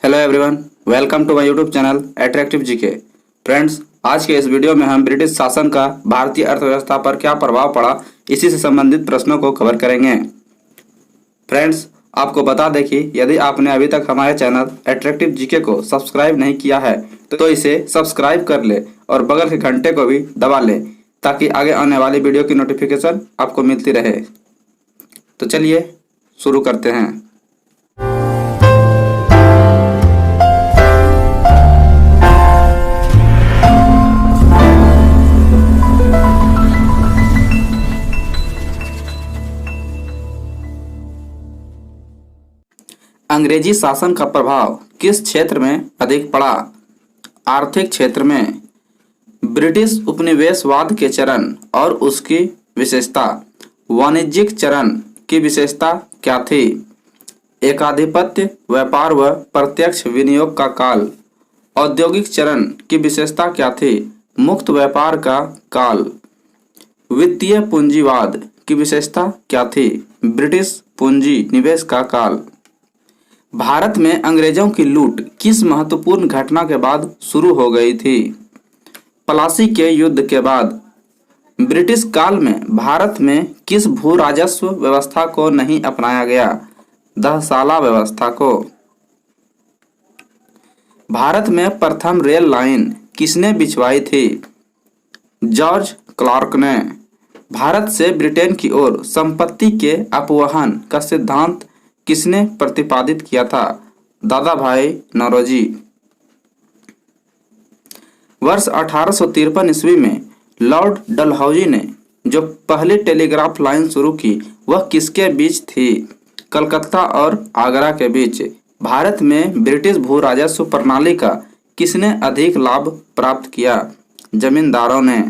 Hello everyone, welcome to my YouTube channel attractive GK. Friends, आज के इस video में हम ब्रिटिश शासन का भारतीय अर्थव्यवस्था पर क्या प्रभाव पड़ा, इसी से संबंधित प्रश्नों को कवर करेंगे। फ्रेंड्स, आपको बता दें कि यदि आपने अभी तक हमारे चैनल अट्रैक्टिव जीके को सब्सक्राइब नहीं किया है तो इसे सब्सक्राइब कर ले और बगल के घंटे को भी दबा ले ताकि आगे आने वाली वीडियो की नोटिफिकेशन आपको मिलती रहे। तो चलिए शुरू करते हैं। अंग्रेजी शासन का प्रभाव किस क्षेत्र में अधिक पड़ा? आर्थिक क्षेत्र में। ब्रिटिश उपनिवेशवाद के चरण और उसकी विशेषता। वाणिज्यिक चरण की विशेषता क्या थी? एकाधिपत्य, व्यापार व प्रत्यक्ष विनियोग का काल। औद्योगिक चरण की विशेषता क्या थी? मुक्त व्यापार का काल। वित्तीय पूंजीवाद की विशेषता क्या थी? ब्रिटिश पूंजी निवेश का काल। भारत में अंग्रेजों की लूट किस महत्वपूर्ण घटना के बाद शुरू हो गई थी? प्लासी के युद्ध के बाद। ब्रिटिश काल में भारत में किस भू राजस्व व्यवस्था को नहीं अपनाया गया? दहसाला व्यवस्था को। भारत में प्रथम रेल लाइन किसने बिछवाई थी? जॉर्ज क्लार्क ने। भारत से ब्रिटेन की ओर संपत्ति के अपवहन का सिद्धांत किसने प्रतिपादित किया था? दादा भाई नौरोजी। वर्ष 1853 ईस्वी में लॉर्ड डलहौजी ने जो पहली टेलीग्राफ लाइन शुरू की वह किसके बीच थी? कलकत्ता और आगरा के बीच। भारत में ब्रिटिश भू राजस्व प्रणाली का किसने अधिक लाभ प्राप्त किया? जमींदारों ने।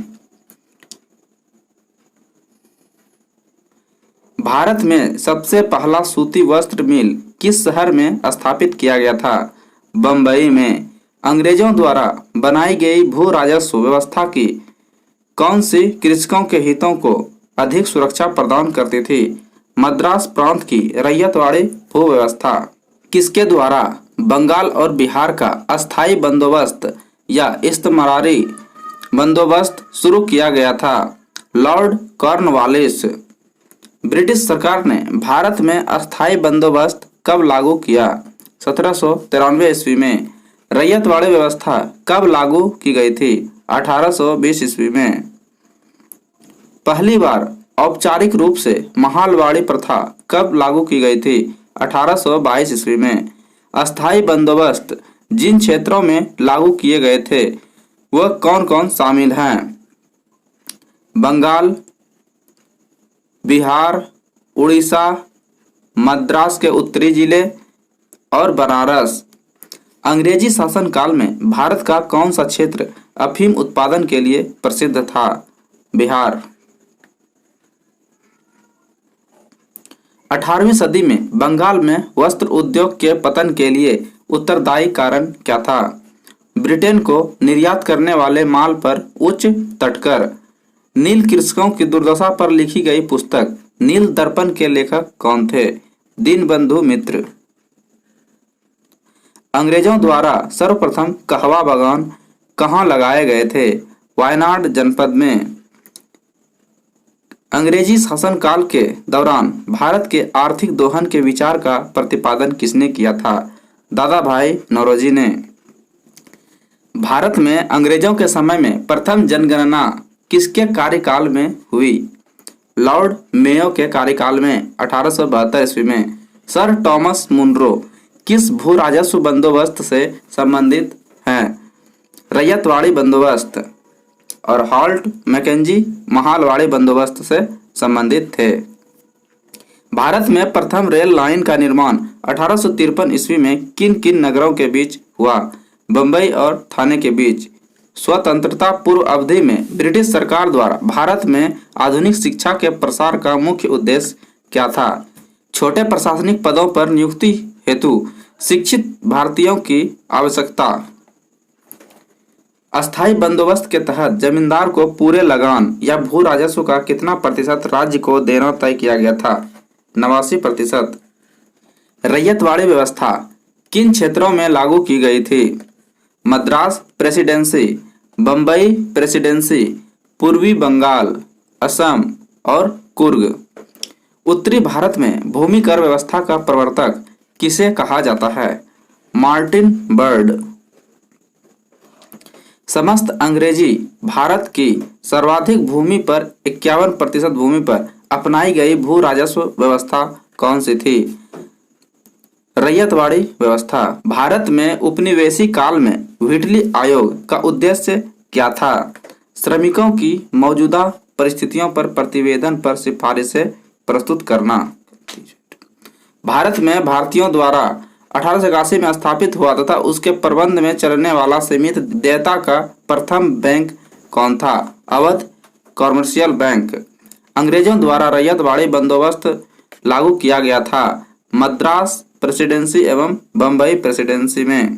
भारत में सबसे पहला सूती वस्त्र मिल किस शहर में स्थापित किया गया था? बंबई में। अंग्रेजों द्वारा बनाई गई भू राजस्व व्यवस्था की कौन सी कृषकों के हितों को अधिक सुरक्षा प्रदान करती थी? मद्रास प्रांत की रैयतवाड़ी भू व्यवस्था। किसके द्वारा बंगाल और बिहार का अस्थायी बंदोबस्त या इस्तेमारी बंदोबस्त शुरू किया गया था? Lord Cornwallis. ब्रिटिश सरकार ने भारत में अस्थायी बंदोबस्त कब लागू किया? 1793 ईस्वी में। रैयतवाड़ी व्यवस्था कब लागू की गई थी? 1820 ईस्वी में। पहली बार औपचारिक रूप से महालवाड़ी प्रथा कब लागू की गई थी? 1822 ईस्वी में। अस्थायी बंदोबस्त जिन क्षेत्रों में लागू किए गए थे वह कौन कौन शामिल हैं? बंगाल, बिहार, उड़ीसा, मद्रास के उत्तरी जिले और बनारस। अंग्रेजी शासनकाल में भारत का कौन सा क्षेत्र अफीम उत्पादन के लिए प्रसिद्ध था? बिहार। 18वीं सदी में बंगाल में वस्त्र उद्योग के पतन के लिए उत्तरदायी कारण क्या था? ब्रिटेन को निर्यात करने वाले माल पर उच्च तटकर। नील कृषकों की दुर्दशा पर लिखी गई पुस्तक नील दर्पण के लेखक कौन थे? दीनबंधु मित्र। अंग्रेजों द्वारा सर्वप्रथम कहवा बागान कहाँ लगाए गए थे? वायनाड जनपद में। अंग्रेजी शासनकाल के दौरान भारत के आर्थिक दोहन के विचार का प्रतिपादन किसने किया था? दादा भाई नौरोजी ने। भारत में अंग्रेजों के समय में प्रथम जनगणना किसके कार्यकाल में हुई? लॉर्ड मेयो के कार्यकाल में 1872 ईस्वी में। सर टॉमस मुनरो किस भू राजस्व बंदोबस्त से संबंधित हैं? रैयतवाड़ी बंदोबस्त। और हॉल्ट मैकेंजी महालवाड़ी बंदोबस्त से संबंधित थे। भारत में प्रथम रेल लाइन का निर्माण 1853 ईस्वी में किन किन नगरों के बीच हुआ? बंबई और थाने के बीच। स्वतंत्रता पूर्व अवधि में ब्रिटिश सरकार द्वारा भारत में आधुनिक शिक्षा के प्रसार का मुख्य उद्देश्य क्या था? छोटे प्रशासनिक पदों पर नियुक्ति हेतु शिक्षित भारतीयों की आवश्यकता। अस्थायी बंदोबस्त के तहत जमींदार को पूरे लगान या भू राजस्व का कितना प्रतिशत राज्य को देना तय किया गया था? 89%। रैयतवाड़ी व्यवस्था किन क्षेत्रों में लागू की गई थी? मद्रास प्रेसिडेंसी, बम्बई प्रेसिडेंसी, पूर्वी बंगाल, असम और कुर्ग। उत्तरी भारत में भूमि कर व्यवस्था का प्रवर्तक किसे कहा जाता है? Martin bird. समस्त अंग्रेजी भारत की सर्वाधिक भूमि पर 51% भूमि पर अपनाई गई भू राजस्व व्यवस्था कौन सी थी? रैयतवाड़ी व्यवस्था। भारत में उपनिवेशिक काल में व्हिटली आयोग का उद्देश्य क्या था? श्रमिकों की मौजूदा परिस्थितियों पर प्रतिवेदन पर सिफारिशें प्रस्तुत करना। भारत में भारतीयों द्वारा 1881 में स्थापित हुआ तथा उसके प्रबंध में चलने वाला सीमित देयता का प्रथम बैंक कौन था? Awadh commercial bank. अंग्रेजों द्वारा रैयतवाड़ी बंदोबस्त लागू किया गया था मद्रास प्रेसिडेंसी एवं बम्बई प्रेसिडेंसी में।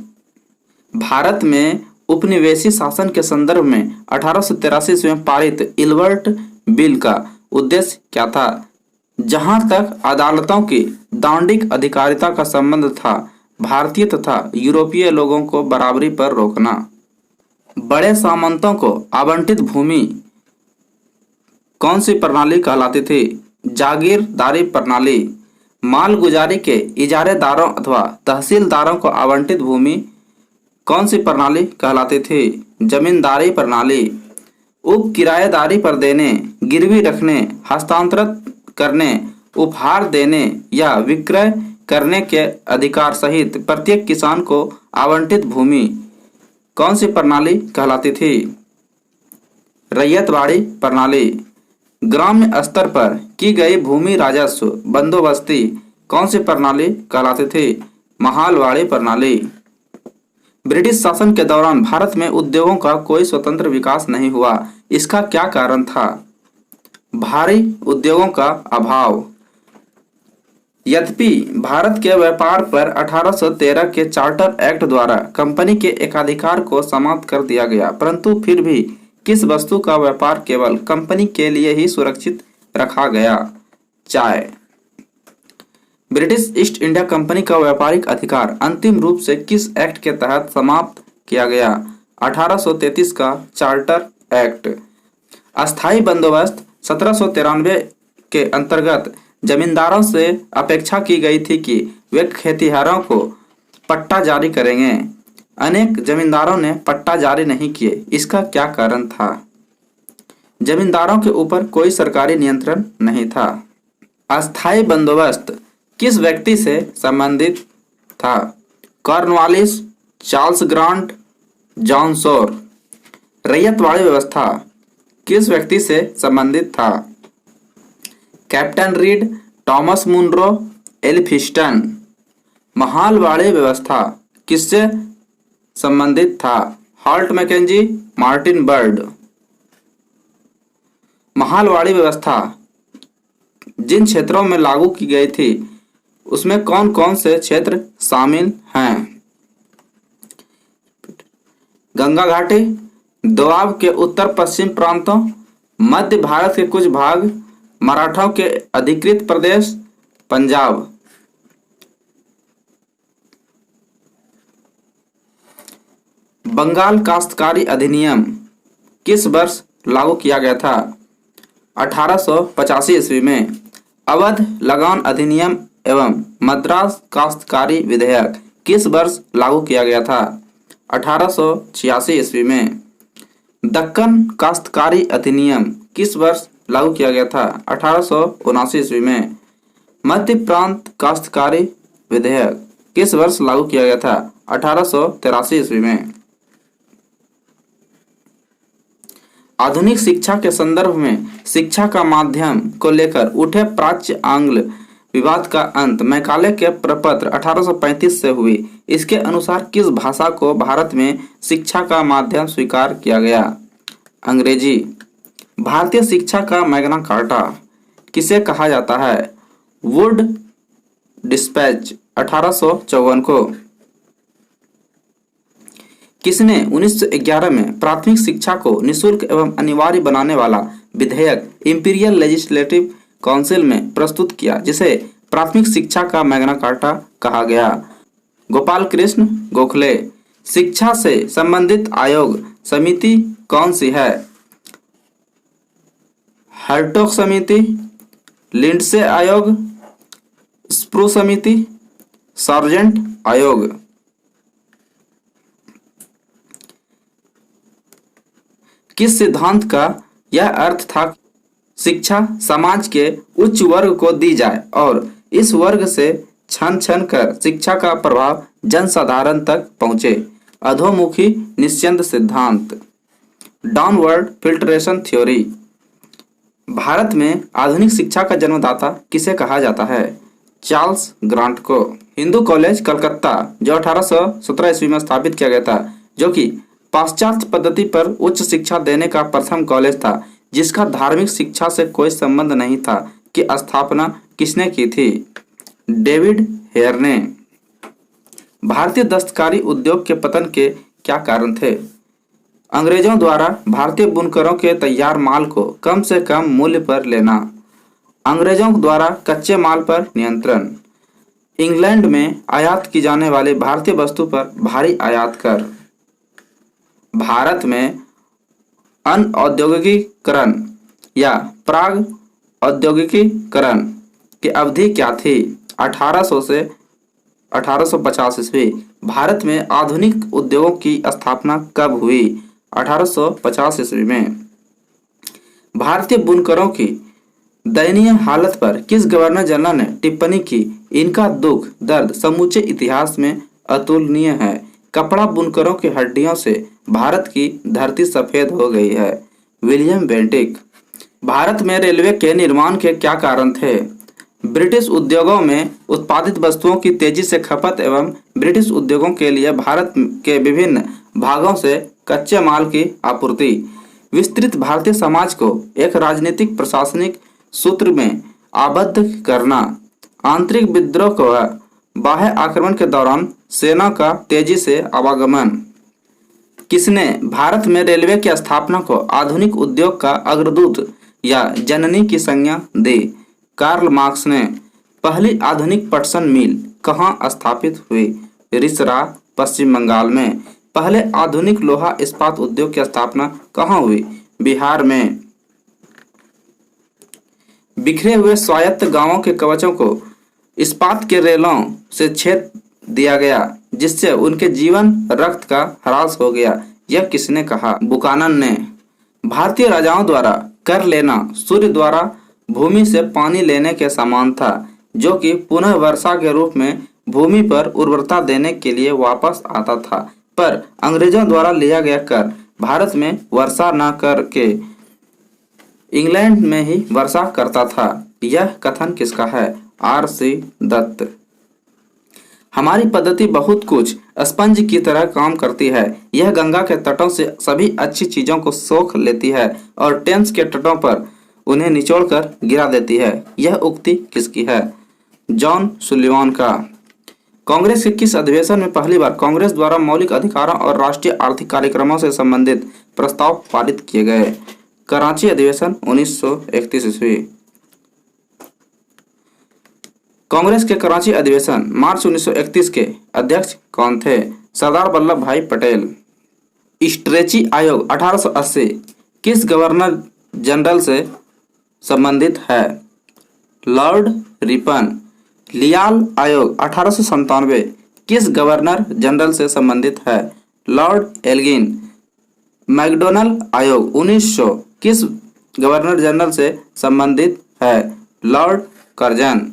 भारत में उपनिवेशी शासन के संदर्भ में 1883 में पारित इल्बर्ट बिल का उद्देश्य क्या था? जहां तक अदालतों की दंडिक अधिकारिता का संबंध था, भारतीय तथा यूरोपीय लोगों को बराबरी पर रोकना। बड़े सामंतों को आवंटित भूमि कौन सी प्रणाली कहलाती थी? जागीरदारी प्रणाली। मालगुजारी के इजारेदारों अथवा तहसीलदारों को आवंटित भूमि कौन सी प्रणाली कहलाती थी? जमींदारी प्रणाली। उप किराएदारी पर देने, गिरवी रखने, हस्तांतरित करने, उपहार देने या विक्रय करने के अधिकार सहित प्रत्येक किसान को आवंटित भूमि कौन सी प्रणाली कहलाती थी? रैयतवाड़ी प्रणाली। ग्राम्य स्तर पर की गई भूमि राजस्व बंदोबस्ती कौन सी प्रणाली कहलाती थी? महालवाड़ी प्रणाली। ब्रिटिश शासन के दौरान भारत में उद्योगों का कोई स्वतंत्र विकास नहीं हुआ, इसका क्या कारण था? भारी उद्योगों का अभाव। यद्यपि भारत के व्यापार पर 1813 के चार्टर एक्ट द्वारा कंपनी के एकाधिकार को समाप्त कर दिया गया, परंतु फिर भी किस वस्तु का व्यापार केवल कंपनी के लिए ही सुरक्षित रखा गया? चाय। ब्रिटिश ईस्ट इंडिया कंपनी का व्यापारिक अधिकार अंतिम रूप से किस एक्ट के तहत समाप्त किया गया? 1833 का चार्टर एक्ट। अस्थायी बंदोबस्त 1793 के अंतर्गत जमींदारों से अपेक्षा की गई थी कि वे खेतिहरों को पट्टा जारी करेंगे। अनेक जमींदारों ने पट्टा जारी नहीं किए, इसका क्या कारण था? जमींदारों के ऊपर कोई सरकारी नियंत्रण नहीं था। अस्थायी बंदोबस्त किस व्यक्ति से संबंधित था? कॉर्नवालिस, चार्ल्स ग्रांट, जॉन सोर। रैयतवाड़ी व्यवस्था किस व्यक्ति से संबंधित था? Captain Reid, Thomas Munro, Elphinstone. Mahalwari व्यवस्था किससे संबंधित था? Holt Mackenzie, Martin Bird. Mahalwari व्यवस्था जिन क्षेत्रों में लागू की गई थी उसमें कौन कौन से क्षेत्र शामिल हैं? गंगा घाटी, दोआब के उत्तर पश्चिम प्रांतों, मध्य भारत के कुछ भाग, मराठों के अधिकृत प्रदेश, पंजाब। बंगाल काश्तकारी अधिनियम किस वर्ष लागू किया गया था? 1885 ईस्वी में। अवध लगान अधिनियम एवं मद्रास काश्तकारी विधेयक किस वर्ष लागू किया गया था? 1886 ईस्वी में। दक्कन काश्तकारी अधिनियम किस वर्ष लागू किया गया था? 1879 ईस्वी में। मध्य प्रांत काश्तकारी विधेयक किस वर्ष लागू किया गया था? 1883 ईस्वी में। आधुनिक शिक्षा के संदर्भ में शिक्षा का माध्यम को लेकर उठे प्राच्य आंग्ल विवाद का अंत मैकाले के प्रपत्र 1835 से हुई। इसके अनुसार किस भाषा को भारत में शिक्षा का माध्यम स्वीकार किया गया? अंग्रेजी। भारतीय शिक्षा का मैग्ना कार्टा किसे कहा जाता है? वुड डिस्पैच 1854 को। किसने 1911 में प्राथमिक शिक्षा को निःशुल्क एवं अनिवार्य बनाने वाला विधेयक इंपीरियल लेजिस्लेटिव काउंसिल में प्रस्तुत किया, जिसे प्राथमिक शिक्षा का मैग्ना कार्टा कहा गया? गोपाल कृष्ण गोखले। शिक्षा से संबंधित आयोग समिति कौन सी है? हर्टोग समिति, लिंडसे आयोग, स्प्रू समिति, सार्जेंट आयोग। किस सिद्धांत का यह अर्थ था कि शिक्षा समाज के उच्च वर्ग को दी जाए और इस वर्ग से छन छन कर शिक्षा का प्रभाव जनसाधारण तक पहुंचे? अधोमुखी निस्यंद सिद्धांत, डाउनवर्ड फिल्ट्रेशन थ्योरी। भारत में आधुनिक शिक्षा का जन्मदाता किसे कहा जाता है? चार्ल्स ग्रांट को। हिंदू कॉलेज कलकत्ता जो 1817 ईस्वी में स्थापित किया गया था, जो कि पाश्चात्य पद्धति पर उच्च शिक्षा देने का प्रथम कॉलेज था, जिसका धार्मिक शिक्षा से कोई संबंध नहीं था, की स्थापना किसने की थी? डेविड हेयर ने। भारतीय दस्तकारी उद्योग के पतन के क्या कारण थे? अंग्रेजों द्वारा भारतीय बुनकरों के तैयार माल को कम से कम मूल्य पर लेना, अंग्रेजों द्वारा कच्चे माल पर नियंत्रण, इंग्लैंड में आयात की जाने वाली भारतीय वस्तु पर भारी आयात कर, भारत में अनऔद्योगिकीकरण या प्राग औद्योगिकीकरण की अवधि क्या थी? 1800 से 1850 ईस्वी। भारत में आधुनिक उद्योगों की स्थापना कब हुई? 1850 ईस्वी में। भारतीय बुनकरों की दयनीय हालत पर किस गवर्नर जनरल ने टिप्पणी की? इनका दुख दर्द समूचे इतिहास में अतुलनीय है। कपड़ा बुनकरों की हड्डियों से भारत की धरती सफेद हो गई है। William Bentinck. भारत में रेलवे के निर्माण के क्या कारण थे? ब्रिटिश उद्योगों में उत्पादित वस्तुओं की तेजी से खपत एवं ब्रिटिश उद्योगों के लिए भारत के विभिन्न भागों से कच्चे माल की आपूर्ति। विस्तृत भारतीय समाज को एक राजनीतिक प्रशासनिक सूत्र में आबद्ध करना। आंतरिक विद्रोह को बाह्य आक्रमण के दौरान सेना का तेजी से आवागमन। किसने भारत में रेलवे की स्थापना को आधुनिक उद्योग का अग्रदूत या जननी की संज्ञा दी? कार्ल मार्क्स ने। पहली आधुनिक पटसन मिल कहाँ स्थापित हुई? रिसरा, पश्चिम बंगाल में। पहले आधुनिक लोहा इस्पात उद्योग की स्थापना कहाँ हुई? बिहार में। बिखरे हुए स्वायत्त गांवों के कवचों को इस्पात के रेलों से छेद दिया गया, जिससे उनके जीवन रक्त का ह्रास हो गया। यह किसने कहा? बुकानन ने। भारतीय राजाओं द्वारा कर लेना सूर्य द्वारा भूमि से पानी लेने के समान था, जो कि पुनः वर्षा के रूप में भूमि पर उर्वरता देने के लिए वापस आता था। पर अंग्रेजों द्वारा लिया गया कर भारत में वर्षा न करके इंग्लैंड में ही वर्षा करता था। यह कथन किसका है? आर.सी. दत्त। हमारी पद्धति बहुत कुछ स्पंज की तरह काम करती है। यह गंगा के तटों से सभी अच्छी चीजों को सोख लेती है और टेम्स के तटों पर उन्हें निचोड़कर गिरा देती है। यह उक्ति किसकी है? जॉन सुलिवान का। कांग्रेस के किस अधिवेशन में पहली बार कांग्रेस द्वारा मौलिक अधिकारों और राष्ट्रीय आर्थिक कार्यक्रमों से संबंधित प्रस्ताव पारित किए गए? कराची अधिवेशन 1931 ईस्वी। कांग्रेस के कराची अधिवेशन मार्च 1931 के अध्यक्ष कौन थे? सरदार वल्लभ भाई पटेल। स्ट्रेची आयोग 1880 किस गवर्नर जनरल से संबंधित है? Lord Ripon. लियाल आयोग 1897 किस गवर्नर जनरल से संबंधित है? Lord Elgin. मैकडोनल आयोग 1900 किस गवर्नर जनरल से संबंधित है? Lord Curzon.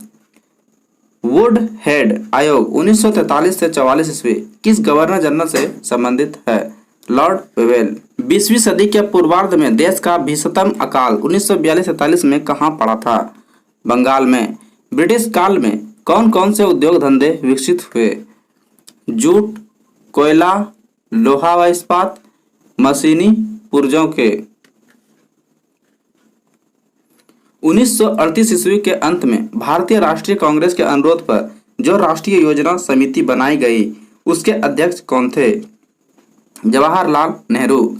वुड हेड आयोग 1943 से 44 ईस्वी किस गवर्नर जनरल से संबंधित है? Lord Wavell. 20वीं सदी के पूर्वार्ध में देश का भीषणतम अकाल 1942-43 में कहाँ पड़ा था? बंगाल में। ब्रिटिश काल में कौन कौन से उद्योग धंधे विकसित हुए? जूट, कोयला, लोहा व इस्पात, मशीनी पुर्जों के। 1938 ईस्वी के अंत में भारतीय राष्ट्रीय कांग्रेस के अनुरोध पर जो राष्ट्रीय योजना समिति बनाई गई, उसके अध्यक्ष कौन थे? जवाहरलाल नेहरू।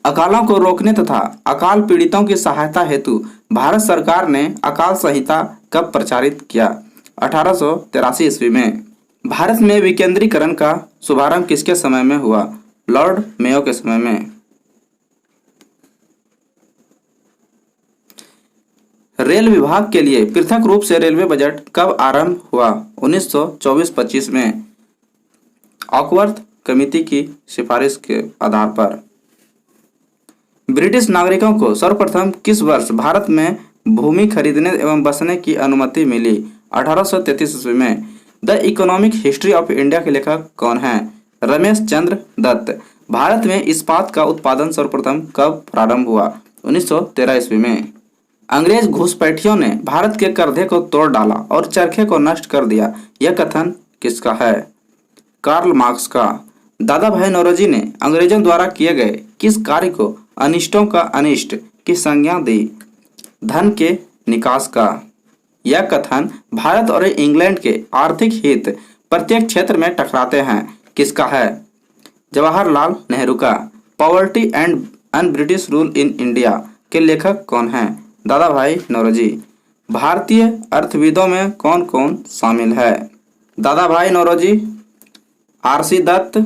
अकालों को रोकने तथा अकाल पीड़ितों की सहायता हेतु भारत सरकार ने अकाल संहिता कब प्रचारित किया? 1883 ईस्वी में। भारत में विकेंद्रीकरण का शुभारंभ किसके समय में हुआ? लॉर्ड मेयो के समय में। रेल विभाग के लिए पृथक रूप से रेलवे बजट कब आरंभ हुआ? 1924-25 में ऑकवर्थ कमेटी की सिफारिश के आधार पर। ब्रिटिश नागरिकों को सर्वप्रथम किस वर्ष भारत में भूमि खरीदने एवं बसने की अनुमति मिली? 1833 ईस्वी में। The economic history of India के लेखक कौन हैं? रमेश चंद्र दत्त। भारत में इस्पात का उत्पादन सर्वप्रथम कब प्रारंभ हुआ? 1913 ईस्वी में। अंग्रेज घुसपैठियों ने भारत के करधे को तोड़ डाला और चरखे को नष्ट कर दिया, यह कथन किसका है? कार्ल मार्क्स का। दादा भाई नौरोजी ने अंग्रेजों द्वारा किए गए किस कार्य को अनिष्टों का अनिष्ट की संज्ञा दी? धन के निकास का। यह कथन भारत और इंग्लैंड के आर्थिक हित प्रत्येक क्षेत्र में टकराते हैं, किसका है? जवाहरलाल नेहरू का। Poverty and un British rule in India के लेखक कौन हैं? दादा भाई नौरोजी। भारतीय अर्थविदों में कौन कौन शामिल है? Dadabhai Naoroji, R C. Dutt,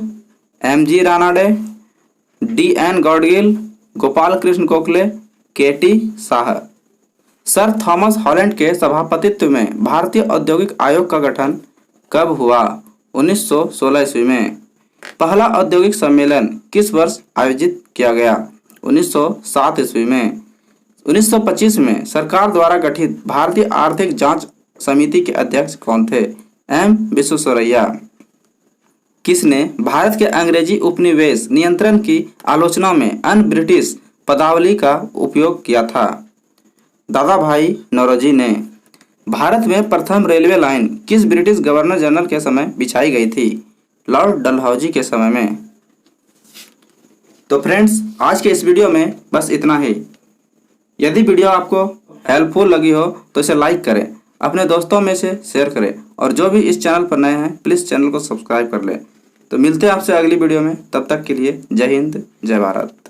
M G. Ranade, D N. Gadgil, Gopal Krishna Gokhale, K T. Shah. Sir Thomas Holland के सभापतित्व में भारतीय औद्योगिक आयोग का गठन कब हुआ? 1916 ईस्वी में। पहला औद्योगिक सम्मेलन किस वर्ष आयोजित किया गया? 1907 ईस्वी में। 1925 में सरकार द्वारा गठित भारतीय आर्थिक जांच समिति के अध्यक्ष कौन थे? एम विश्वेश्वरैया। किसने भारत के अंग्रेजी उपनिवेश नियंत्रण की आलोचना में अन ब्रिटिश पदावली का उपयोग किया था? दादा भाई नौरोजी ने। भारत में प्रथम रेलवे लाइन किस ब्रिटिश गवर्नर जनरल के समय बिछाई गई थी? लॉर्ड डलहौजी के समय में। तो फ्रेंड्स, आज के इस वीडियो में बस इतना ही। यदि वीडियो आपको हेल्पफुल लगी हो तो इसे लाइक करें, अपने दोस्तों में से शेयर करें और जो भी इस चैनल पर नए हैं प्लीज़ चैनल को सब्सक्राइब कर लें। तो मिलते हैं आपसे अगली वीडियो में, तब तक के लिए जय हिंद, जय भारत।